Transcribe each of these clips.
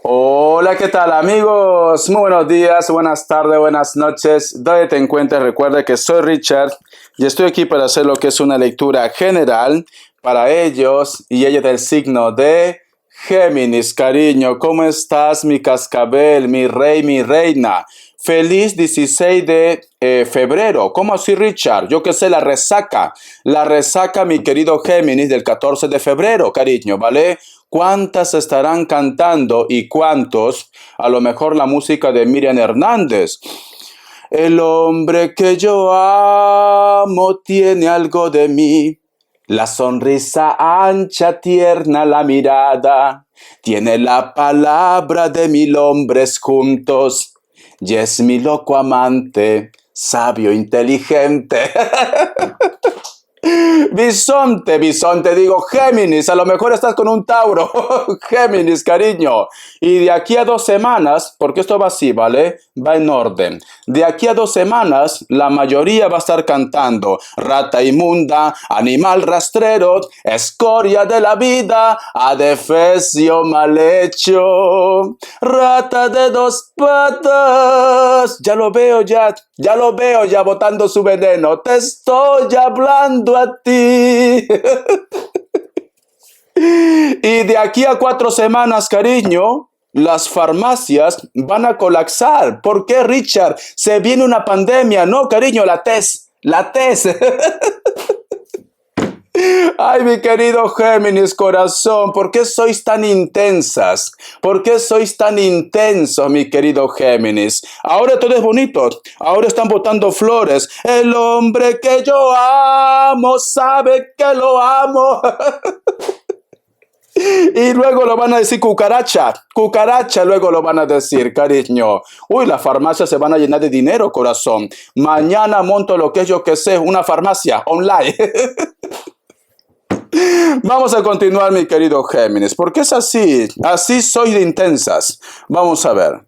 Hola, ¿qué tal amigos? Muy buenos días, buenas tardes, buenas noches. Donde te encuentres, recuerda que soy Richard y estoy aquí para hacer lo que es una lectura general para ellos y ella del signo de Géminis. Cariño, ¿cómo estás, mi cascabel, mi rey, mi reina? Feliz 16 de febrero. ¿Cómo así, Richard? Yo que sé, la resaca, mi querido Géminis, del 14 de febrero, cariño, ¿vale? ¿Cuántas estarán cantando y cuántos? A lo mejor la música de Miriam Hernández. El hombre que yo amo tiene algo de mí. La sonrisa ancha, tierna la mirada. Tiene la palabra de 1000 hombres juntos. Y es mi loco amante, sabio, inteligente. Bisonte, digo Géminis, a lo mejor estás con un Tauro, Géminis, cariño. Y de aquí a 2 semanas, porque esto va así, ¿vale? Va en orden. De aquí a 2 semanas, la mayoría va a estar cantando rata inmunda, animal rastrero, escoria de la vida, adefesio mal hecho, rata de 2 patas. Ya lo veo ya botando su veneno. Te estoy hablando a ti. Y de aquí a 4 semanas, cariño, las farmacias van a colapsar. ¿Por qué, Richard? Se viene una pandemia. No, cariño, la TES. La TES. Ay, mi querido Géminis, corazón, ¿por qué sois tan intensas? ¿Por qué sois tan intensos, mi querido Géminis? Ahora todo es bonito, ahora están botando flores. El hombre que yo amo sabe que lo amo. Y luego lo van a decir cucaracha, cucaracha, luego lo van a decir, cariño. Uy, las farmacias se van a llenar de dinero, corazón. Mañana monto lo que yo que sé, una farmacia online. Vamos a continuar, mi querido Géminis, porque es así, así soy de intensas. Vamos a ver.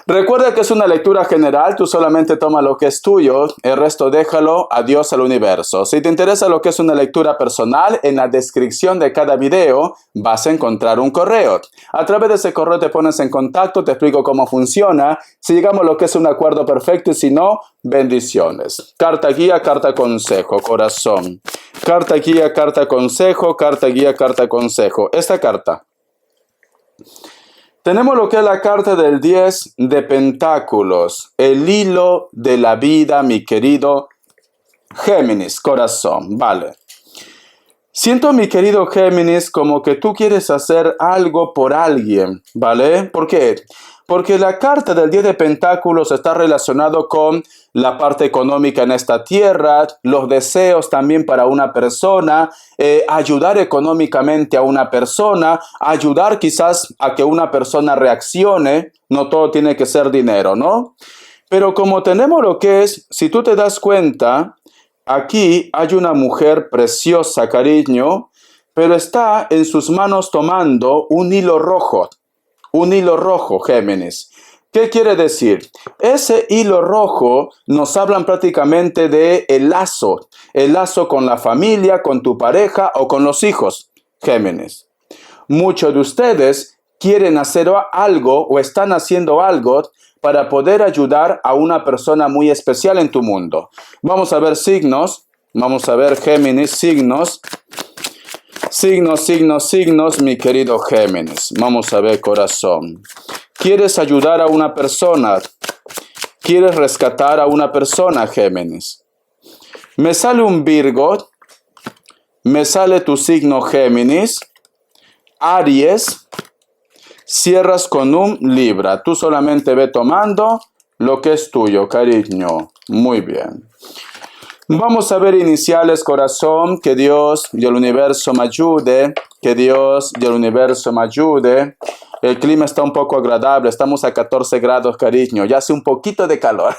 Recuerda que es una lectura general, tú solamente toma lo que es tuyo, el resto déjalo a Dios, al universo. Si te interesa lo que es una lectura personal, en la descripción de cada video vas a encontrar un correo. A través de ese correo te pones en contacto, te explico cómo funciona, si llegamos a lo que es un acuerdo perfecto y si no, bendiciones. Carta guía, carta consejo, corazón. Carta guía, carta consejo, carta guía, carta consejo. Esta carta. Tenemos lo que es la carta del 10 de Pentáculos, el hilo de la vida, mi querido Géminis, corazón, vale. Siento, mi querido Géminis, como que tú quieres hacer algo por alguien, ¿vale? ¿Por qué? Porque la carta del 10 de Pentáculos está relacionado con la parte económica en esta tierra, los deseos también para una persona, ayudar económicamente a una persona, ayudar quizás a que una persona reaccione, no todo tiene que ser dinero, ¿no? Pero como tenemos lo que es, si tú te das cuenta, aquí hay una mujer preciosa, cariño, pero está en sus manos tomando un hilo rojo, Géminis. ¿Qué quiere decir? Ese hilo rojo nos hablan prácticamente de el lazo con la familia, con tu pareja o con los hijos, Géminis. Muchos de ustedes quieren hacer algo o están haciendo algo para poder ayudar a una persona muy especial en tu mundo. Vamos a ver signos, vamos a ver Géminis, signos. Signos, mi querido Géminis. Vamos a ver, corazón. ¿Quieres ayudar a una persona? ¿Quieres rescatar a una persona, Géminis? Me sale un Virgo. Me sale tu signo, Géminis. Aries. Cierras con un Libra. Tú solamente ve tomando lo que es tuyo, cariño. Muy bien. Vamos a ver iniciales, corazón. Que Dios y el universo me ayude. Que Dios y el universo me ayude. El clima está un poco agradable. Estamos a 14 grados, cariño. Ya hace un poquito de calor.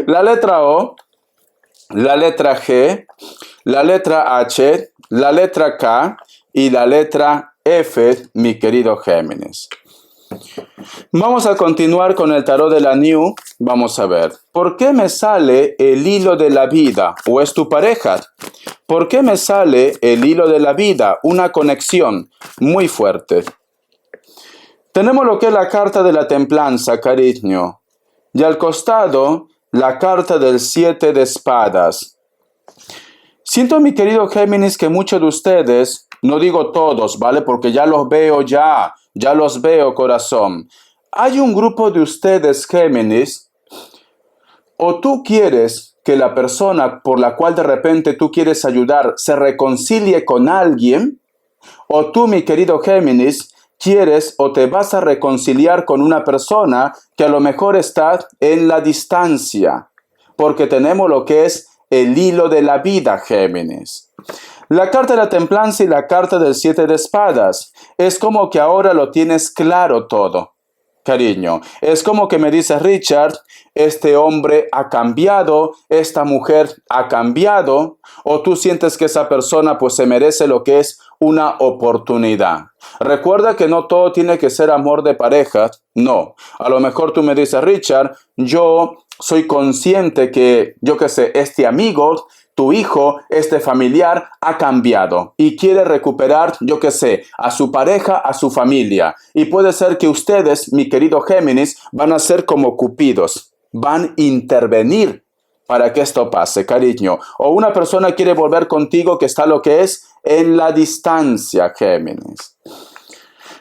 La letra O, la letra G, la letra H, la letra K y la letra F, mi querido Géminis. Vamos a continuar con el tarot de la New. Vamos a ver. ¿Por qué me sale el hilo de la vida? ¿O es tu pareja? ¿Por qué me sale el hilo de la vida? Una conexión muy fuerte. Tenemos lo que es la carta de la templanza, cariño. Y al costado, la carta del 7 de espadas. Siento, mi querido Géminis, que muchos de ustedes, no digo todos, ¿vale? Porque ya los veo ya los veo, corazón. Hay un grupo de ustedes, Géminis, o tú quieres que la persona por la cual de repente tú quieres ayudar se reconcilie con alguien, o tú, mi querido Géminis, quieres o te vas a reconciliar con una persona que a lo mejor está en la distancia, porque tenemos lo que es el hilo de la vida, Géminis. La carta de la templanza y la carta del 7 de espadas. Es como que ahora lo tienes claro todo, cariño. Es como que me dice Richard, este hombre ha cambiado, esta mujer ha cambiado, o tú sientes que esa persona pues se merece lo que es una oportunidad. Recuerda que no todo tiene que ser amor de pareja, no. A lo mejor tú me dices, Richard, yo soy consciente que, yo qué sé, este amigo, tu hijo, este familiar ha cambiado y quiere recuperar, yo qué sé, a su pareja, a su familia. Y puede ser que ustedes, mi querido Géminis, van a ser como cupidos, van a intervenir para que esto pase, cariño. O una persona quiere volver contigo que está lo que es en la distancia, Géminis.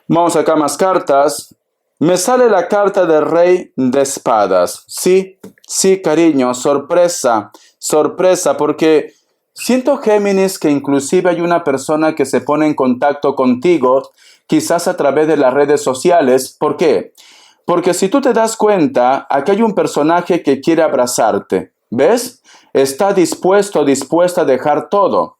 Vamos acá más cartas. Me sale la carta del rey de espadas. Sí, cariño, sorpresa, porque siento, Géminis, que inclusive hay una persona que se pone en contacto contigo, quizás a través de las redes sociales. ¿Por qué? Porque si tú te das cuenta, aquí hay un personaje que quiere abrazarte. ¿Ves? Está dispuesta a dejar todo.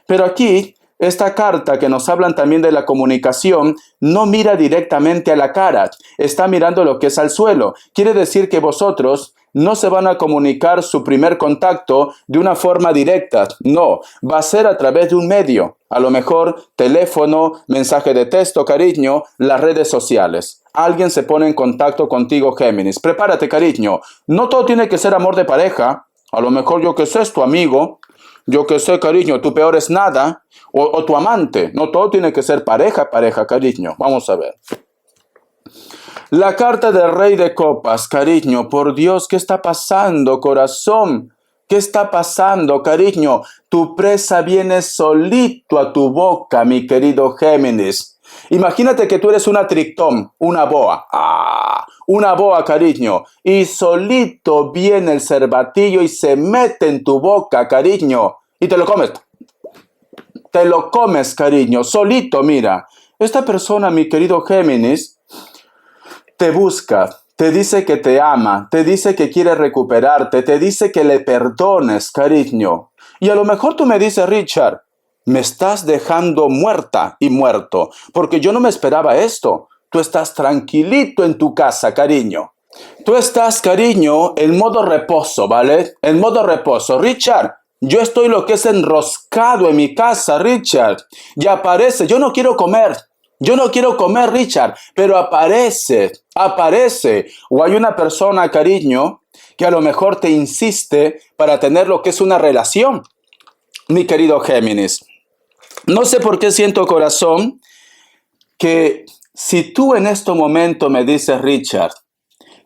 Pero aquí, esta carta que nos hablan también de la comunicación, no mira directamente a la cara, está mirando lo que es al suelo. Quiere decir que vosotros no se van a comunicar su primer contacto de una forma directa, no, va a ser a través de un medio, a lo mejor teléfono, mensaje de texto, cariño, las redes sociales. Alguien se pone en contacto contigo, Géminis. Prepárate, cariño. No todo tiene que ser amor de pareja. A lo mejor, yo que sé, es tu amigo. Yo que sé, cariño, tu peor es nada. O tu amante. No todo tiene que ser pareja, cariño. Vamos a ver. La carta del rey de copas, cariño. Por Dios, ¿qué está pasando, corazón? ¿Qué está pasando, cariño? Tu presa viene solito a tu boca, mi querido Géminis. Imagínate que tú eres una trictón, una boa. Una boa, cariño. Y solito viene el cervatillo y se mete en tu boca, cariño. Y te lo comes. Te lo comes, cariño. Solito, mira. Esta persona, mi querido Géminis, te busca. Te dice que te ama. Te dice que quiere recuperarte. Te dice que le perdones, cariño. Y a lo mejor tú me dices, Richard, me estás dejando muerta y muerto, porque yo no me esperaba esto. Tú estás tranquilito en tu casa, cariño. Tú estás, cariño, en modo reposo, ¿vale? En modo reposo. Richard, yo estoy lo que es enroscado en mi casa, Richard. Y aparece, yo no quiero comer, Richard, pero aparece. O hay una persona, cariño, que a lo mejor te insiste para tener lo que es una relación. Mi querido Géminis, no sé por qué siento, corazón, que si tú en este momento me dices, Richard,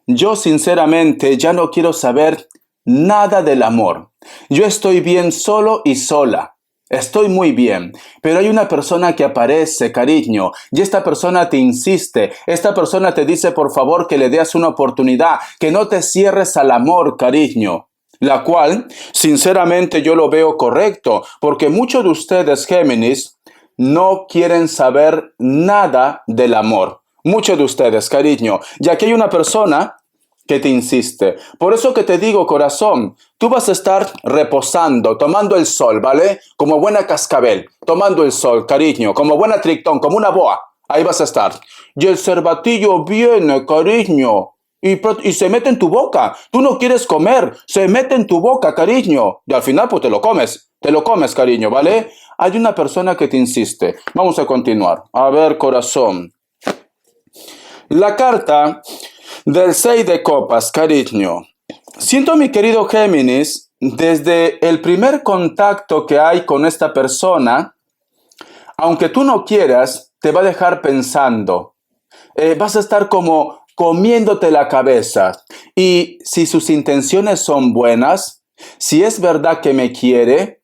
yo sinceramente ya no quiero saber nada del amor. Yo estoy bien solo y sola. Estoy muy bien, pero hay una persona que aparece, cariño, y esta persona te insiste, esta persona te dice por favor que le des una oportunidad, que no te cierres al amor, cariño. La cual, sinceramente, yo lo veo correcto, porque muchos de ustedes, Géminis, no quieren saber nada del amor. Muchos de ustedes, cariño. Y aquí hay una persona que te insiste. Por eso que te digo, corazón, tú vas a estar reposando, tomando el sol, ¿vale? Como buena cascabel, tomando el sol, cariño, como buena trictón, como una boa. Ahí vas a estar. Y el cervatillo viene, cariño. Y se mete en tu boca. Tú no quieres comer. Se mete en tu boca, cariño. Y al final, pues te lo comes. Te lo comes, cariño, ¿vale? Hay una persona que te insiste. Vamos a continuar. A ver, corazón. La carta del 6 de copas, cariño. Siento, mi querido Géminis, desde el primer contacto que hay con esta persona, aunque tú no quieras, te va a dejar pensando. Vas a estar como comiéndote la cabeza. Y si sus intenciones son buenas, si es verdad que me quiere,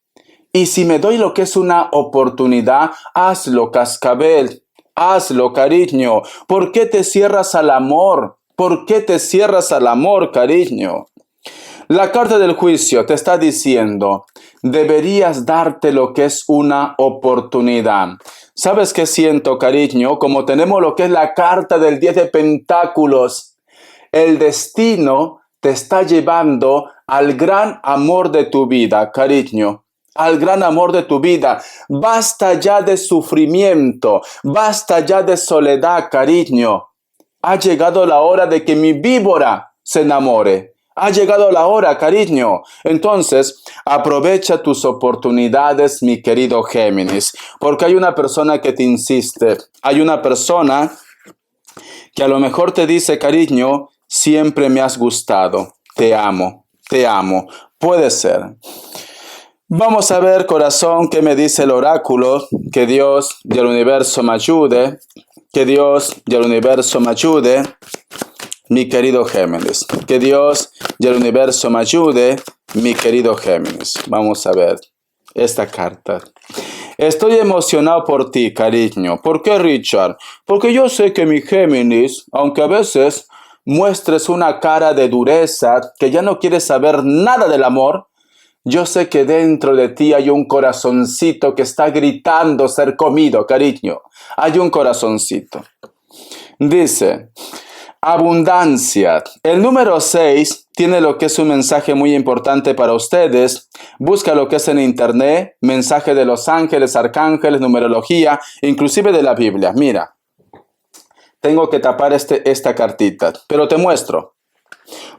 y si me doy lo que es una oportunidad, hazlo, cascabel, hazlo, cariño. ¿Por qué te cierras al amor? ¿Por qué te cierras al amor, cariño? La carta del juicio te está diciendo, deberías darte lo que es una oportunidad. ¿Sabes qué siento, cariño? Como tenemos lo que es la carta del 10 de pentáculos, el destino te está llevando al gran amor de tu vida, cariño. Al gran amor de tu vida. Basta ya de sufrimiento, basta ya de soledad, cariño. Ha llegado la hora de que mi víbora se enamore. Ha llegado la hora, cariño. Entonces, aprovecha tus oportunidades, mi querido Géminis, porque hay una persona que te insiste. Hay una persona que a lo mejor te dice, cariño, siempre me has gustado. Te amo, te amo. Puede ser. Vamos a ver, corazón, qué me dice el oráculo. Que Dios y el universo me ayude. Que Dios y el universo me ayude. Mi querido Géminis, que Dios y el universo me ayude, mi querido Géminis. Vamos a ver esta carta. Estoy emocionado por ti, cariño. ¿Por qué, Richard? Porque yo sé que mi Géminis, aunque a veces muestres una cara de dureza, que ya no quieres saber nada del amor, yo sé que dentro de ti hay un corazoncito que está gritando ser comido, cariño. Hay un corazoncito. Dice... abundancia. El número 6 tiene lo que es un mensaje muy importante para ustedes. Busca lo que es en internet, mensaje de los ángeles, arcángeles, numerología, inclusive de la Biblia. Mira, tengo que tapar esta cartita, pero te muestro.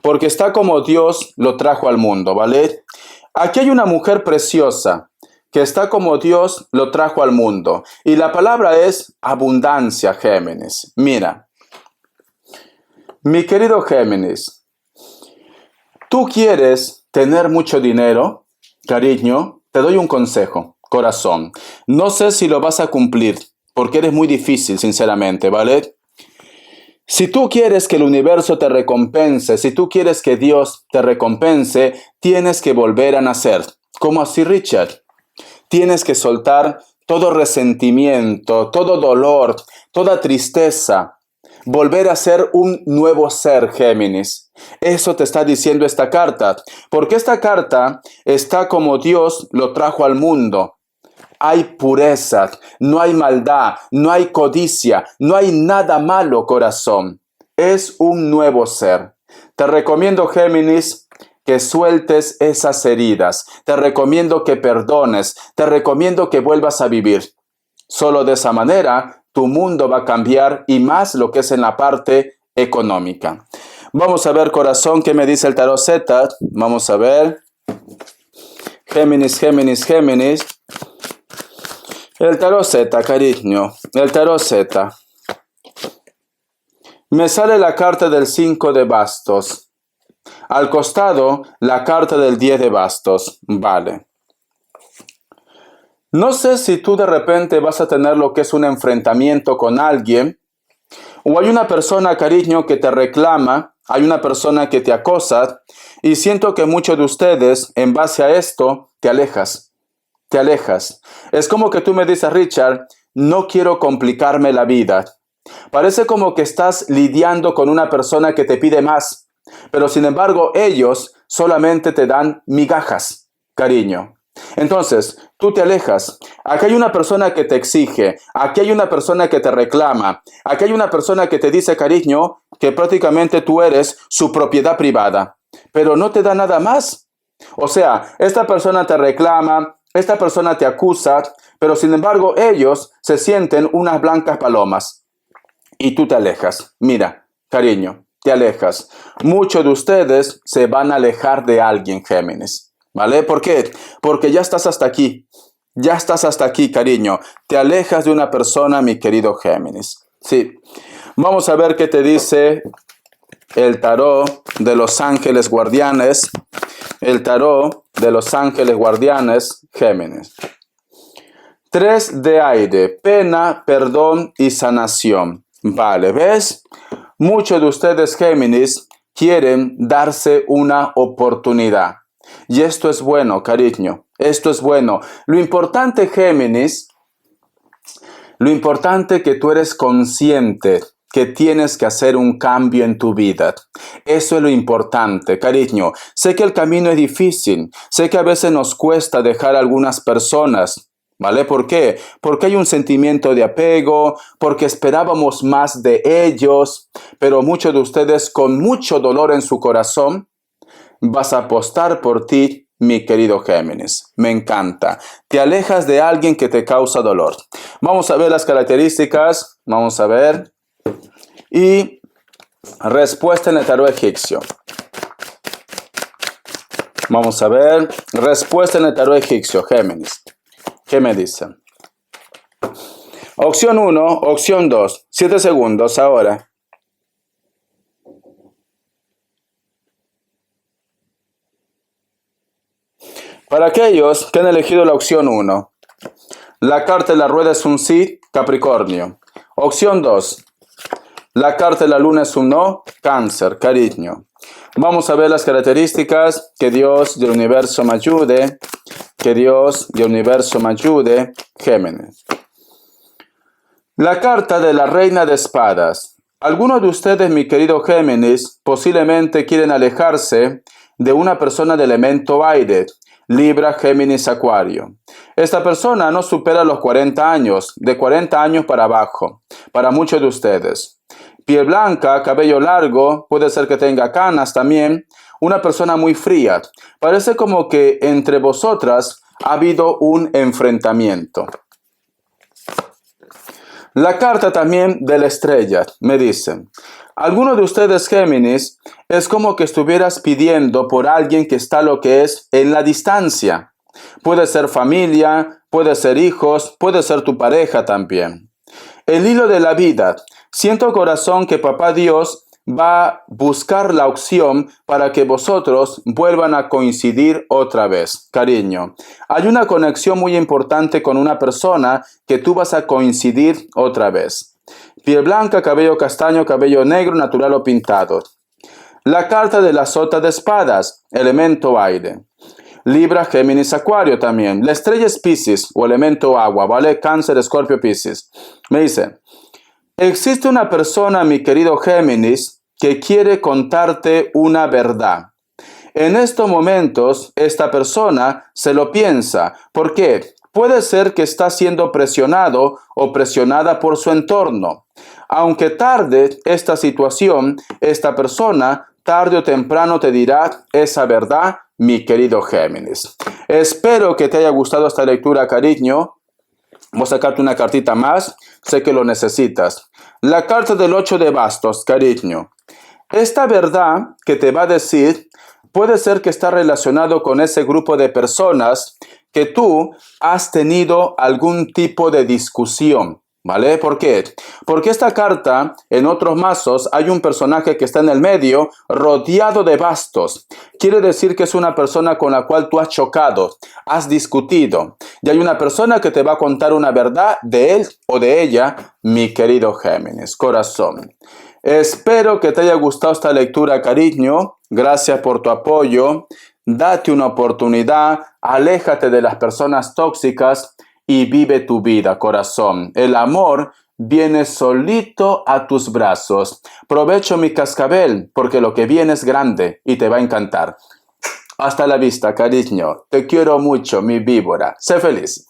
Porque está como Dios lo trajo al mundo, ¿vale? Aquí hay una mujer preciosa que está como Dios lo trajo al mundo. Y la palabra es abundancia, Géminis. Mira. Mi querido Géminis, ¿tú quieres tener mucho dinero? Cariño, te doy un consejo, corazón. No sé si lo vas a cumplir, porque eres muy difícil, sinceramente, ¿vale? Si tú quieres que el universo te recompense, si tú quieres que Dios te recompense, tienes que volver a nacer. ¿Cómo así, Richard? Tienes que soltar todo resentimiento, todo dolor, toda tristeza. Volver a ser un nuevo ser, Géminis. Eso te está diciendo esta carta. Porque esta carta está como Dios lo trajo al mundo. Hay pureza, no hay maldad, no hay codicia, no hay nada malo, corazón. Es un nuevo ser. Te recomiendo, Géminis, que sueltes esas heridas. Te recomiendo que perdones. Te recomiendo que vuelvas a vivir. Solo de esa manera tu mundo va a cambiar y más lo que es en la parte económica. Vamos a ver, corazón, qué me dice el tarot Z. Vamos a ver. Géminis, Géminis, Géminis. El tarot Z, cariño. El tarot Z. Me sale la carta del 5 de bastos. Al costado, la carta del 10 de bastos. Vale. No sé si tú de repente vas a tener lo que es un enfrentamiento con alguien, o hay una persona, cariño, que te reclama, hay una persona que te acosa, y siento que muchos de ustedes, en base a esto, te alejas. Te alejas. Es como que tú me dices, Richard, no quiero complicarme la vida. Parece como que estás lidiando con una persona que te pide más, pero sin embargo ellos solamente te dan migajas, cariño. Entonces, tú te alejas. Aquí hay una persona que te exige, aquí hay una persona que te reclama, aquí hay una persona que te dice, cariño, que prácticamente tú eres su propiedad privada, pero no te da nada más. O sea, esta persona te reclama, esta persona te acusa, pero sin embargo ellos se sienten unas blancas palomas y tú te alejas. Mira, cariño, te alejas. Muchos de ustedes se van a alejar de alguien, Géminis. ¿Vale? ¿Por qué? Porque ya estás hasta aquí. Ya estás hasta aquí, cariño. Te alejas de una persona, mi querido Géminis. Sí. Vamos a ver qué te dice el tarot de los ángeles guardianes. El tarot de los ángeles guardianes, Géminis. 3 de aire, pena, perdón y sanación. Vale, ¿ves? Muchos de ustedes, Géminis, quieren darse una oportunidad. Y esto es bueno, cariño. Esto es bueno. Lo importante, Géminis, lo importante es que tú eres consciente que tienes que hacer un cambio en tu vida. Eso es lo importante, cariño. Sé que el camino es difícil. Sé que a veces nos cuesta dejar a algunas personas. ¿Vale? ¿Por qué? Porque hay un sentimiento de apego, porque esperábamos más de ellos, pero muchos de ustedes con mucho dolor en su corazón vas a apostar por ti, mi querido Géminis. Me encanta. Te alejas de alguien que te causa dolor. Vamos a ver las características. Vamos a ver. Y respuesta en el tarot egipcio. Vamos a ver. Respuesta en el tarot egipcio, Géminis. ¿Qué me dicen? Opción 1, opción 2. 7 segundos ahora. Para aquellos que han elegido la opción 1, la carta de la rueda es un sí, Capricornio. Opción 2, la carta de la luna es un no, Cáncer, cariño. Vamos a ver las características. Que Dios del universo me ayude. Que Dios del universo me ayude. Géminis. La carta de la reina de espadas. Algunos de ustedes, mi querido Géminis, posiblemente quieren alejarse de una persona de elemento aire. Libra, Géminis, Acuario. Esta persona no supera los 40 años, de 40 años para abajo, para muchos de ustedes. Piel blanca, cabello largo, puede ser que tenga canas también. Una persona muy fría. Parece como que entre vosotras ha habido un enfrentamiento. La carta también de la estrella me dicen. Algunos de ustedes, Géminis, es como que estuvieras pidiendo por alguien que está lo que es en la distancia. Puede ser familia, puede ser hijos, puede ser tu pareja también. El hilo de la vida. Siento, corazón, que Papá Dios va a buscar la opción para que vosotros vuelvan a coincidir otra vez. Cariño, hay una conexión muy importante con una persona que tú vas a coincidir otra vez. Piel blanca, cabello castaño, cabello negro, natural o pintado. La carta de la sota de espadas, elemento aire. Libra, Géminis, Acuario también. La estrella es Piscis o elemento agua, ¿vale? Cáncer, Escorpio, Piscis. Me dice, existe una persona, mi querido Géminis, que quiere contarte una verdad. En estos momentos, esta persona se lo piensa. ¿Por qué? Puede ser que está siendo presionado o presionada por su entorno. Aunque tarde esta situación, esta persona tarde o temprano te dirá esa verdad, mi querido Géminis. Espero que te haya gustado esta lectura, cariño. Voy a sacarte una cartita más, sé que lo necesitas. La carta del 8 de bastos, cariño. Esta verdad que te va a decir puede ser que está relacionado con ese grupo de personas que tú has tenido algún tipo de discusión. ¿Vale? ¿Por qué? Porque esta carta, en otros mazos, hay un personaje que está en el medio, rodeado de bastos. Quiere decir que es una persona con la cual tú has chocado, has discutido. Y hay una persona que te va a contar una verdad de él o de ella, mi querido Géminis, corazón. Espero que te haya gustado esta lectura, cariño. Gracias por tu apoyo. Date una oportunidad, aléjate de las personas tóxicas y vive tu vida, corazón. El amor viene solito a tus brazos. Provecho mi cascabel, porque lo que viene es grande y te va a encantar. Hasta la vista, cariño. Te quiero mucho, mi víbora. Sé feliz.